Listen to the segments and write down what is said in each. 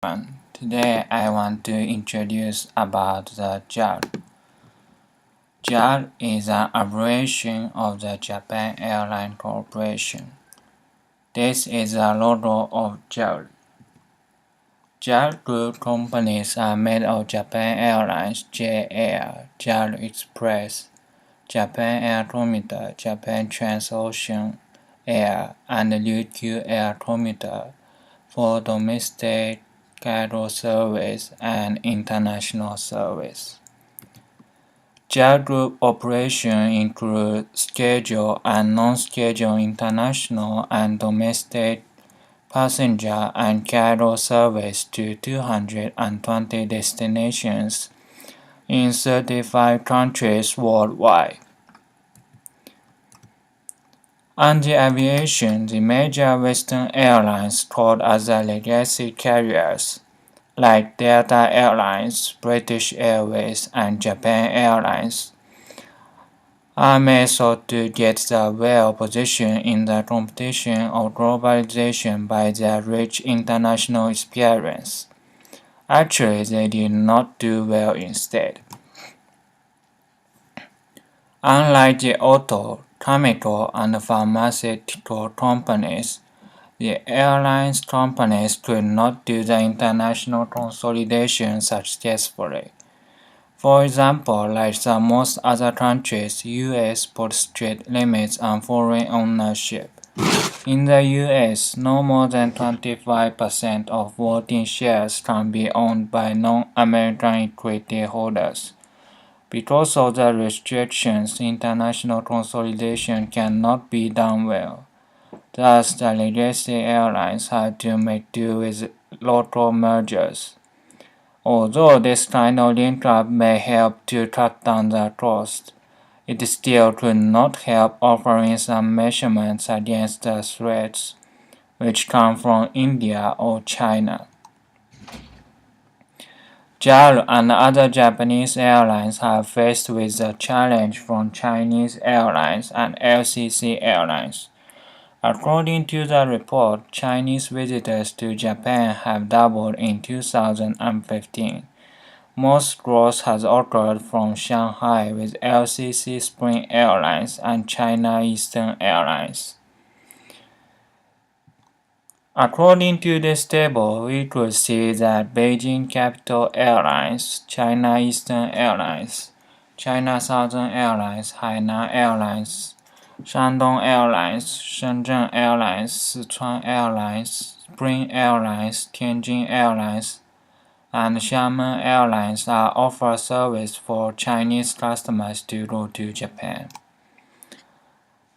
Today I want to introduce about the JAL. JAL is an abbreviation of the Japan Airline Corporation. This is the logo of JAL. JAL group companies are made of Japan Airlines, J-Air, JAL Express, Japan Air Commuter, Japan Transocean Air, and Ryukyu Air Commuter for domestic cargo service and international service. JAL Group operations include scheduled and non-scheduled international and domestic passenger and cargo service to 220 destinations in 35 countries worldwide. Under aviation, the major Western airlines called as the legacy carriers, like Delta Airlines, British Airways, and Japan Airlines, are made so to get the well position in the competition of globalization by their rich international experience. Actually, they did not do well instead. Unlike the auto, chemical, and pharmaceutical companies, the airlines companies could not do the international consolidation successfully. For example, like the most other countries, US put strict limits on foreign ownership. In the US, no more than 25% of voting shares can be owned by non-American equity holders. Because of the restrictions, international consolidation cannot be done well. Thus, the legacy airlines had to make do with local mergers. Although this kind of link-up may help to cut down the cost, it still could not help offering some measurements against the threats which come from India or China. JAL and other Japanese airlines have faced with the challenge from Chinese airlines and LCC airlines. According to the report, Chinese visitors to Japan have doubled in 2015. Most growth has occurred from Shanghai with LCC Spring Airlines and China Eastern Airlines. According to this table, we could see that Beijing Capital Airlines, China Eastern Airlines, China Southern Airlines, Hainan Airlines, Shandong Airlines, Shenzhen Airlines, Sichuan Airlines, Spring Airlines, Tianjin Airlines, and Xiamen Airlines are offer service for Chinese customers to go to Japan.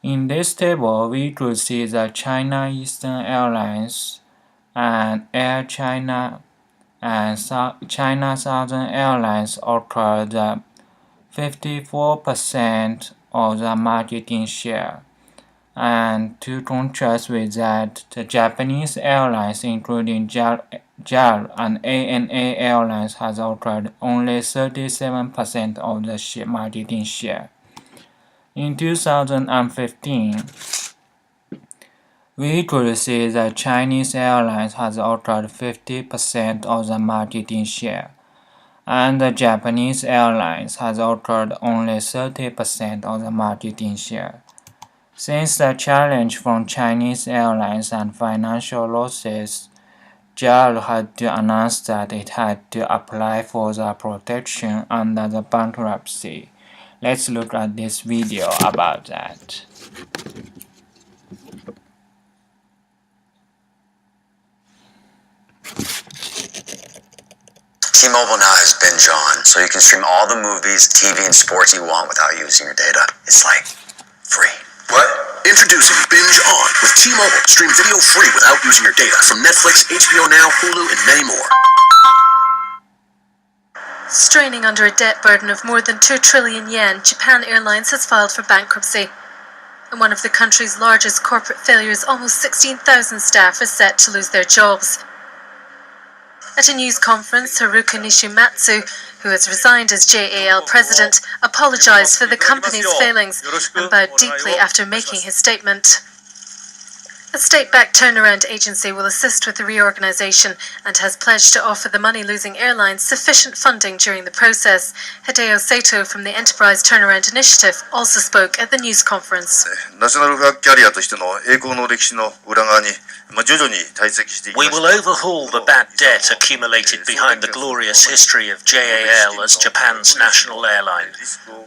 In this table, we could see that China Eastern Airlines and Air China and China Southern Airlines occurred 54% of the marketing share. And to contrast with that, the Japanese airlines, including JAL and ANA Airlines, has occurred only 37% of the marketing share. In 2015, we could see that Chinese Airlines has occurred 50% of the marketing share, and the Japanese Airlines has occurred only 30% of the marketing share. Since the challenge from Chinese airlines and financial losses, JAL had to announce that it had to apply for the protection under the bankruptcy. Let's look at this video about that. T-Mobile now has Binge On, so you can stream all the movies, TV, and sports you want without using your data. It's like free. What? Introducing Binge On with T-Mobile. Stream video free without using your data from Netflix, HBO Now, Hulu, and many more. Straining under a debt burden of more than 2 trillion yen, Japan Airlines has filed for bankruptcy. In one of the country's largest corporate failures, almost 16,000 staff are set to lose their jobs. At a news conference, Haruka Nishimatsu, who has resigned as JAL president, apologized for the company's failings and bowed deeply after making his statement. A state-backed turnaround agency will assist with the reorganization and has pledged to offer the money-losing airlines sufficient funding during the process. Hideo Sato from the Enterprise Turnaround Initiative also spoke at the news conference. ナショナルフラッグキャリアとしての栄光の歴史の裏側に徐々に堆積していきま We した。 will overhaul the bad debt accumulated behind the glorious history of JAL as Japan's national airline.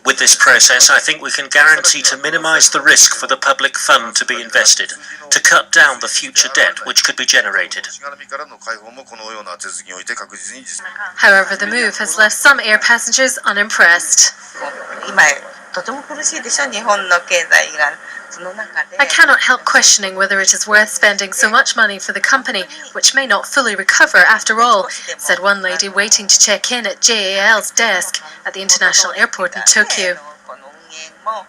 With this process, I think we can guarantee to minimize the risk for the public fund to be invested, to cut down the future debt which could be generated. しがらみからの解放もこのような手続きにおいて確実に実現。 However, the move has left some air passengers unimpressed. 今とても苦しいでしょ、日本の経済がその中で。 I cannot help questioning whether it is worth spending so much money for the company, which may not fully recover after all, said one lady waiting to check in at JAL's desk at the international airport in Tokyo. この運営も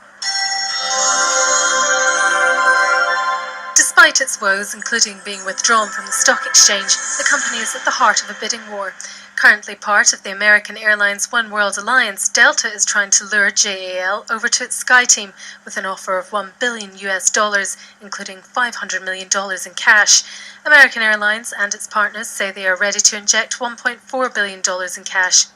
Despite its woes, including being withdrawn from the stock exchange, the company is at the heart of a bidding war. Currently part of the American Airlines One World Alliance, Delta is trying to lure JAL over to its SkyTeam with an offer of $1 billion, including $500 million in cash. American Airlines and its partners say they are ready to inject $1.4 billion in cash.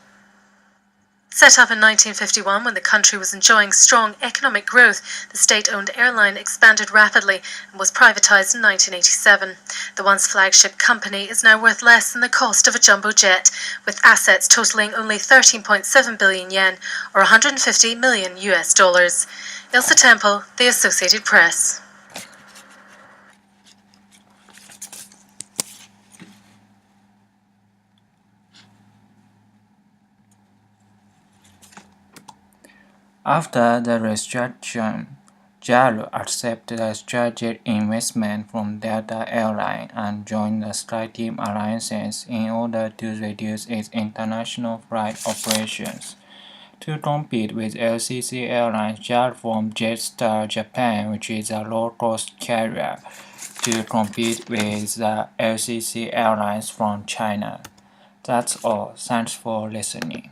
Set up in 1951 when the country was enjoying strong economic growth, the state-owned airline expanded rapidly and was privatized in 1987. The once flagship company is now worth less than the cost of a jumbo jet, with assets totaling only 13.7 billion yen or $150 million. Ilse Temple, The Associated Press. After the restructuring, JAL accepted a strategic investment from Delta Airlines and joined the SkyTeam alliances in order to reduce its international flight operations. To compete with LCC Airlines, JAL formed Jetstar Japan, which is a low-cost carrier, to compete with the LCC Airlines from China. That's all. Thanks for listening.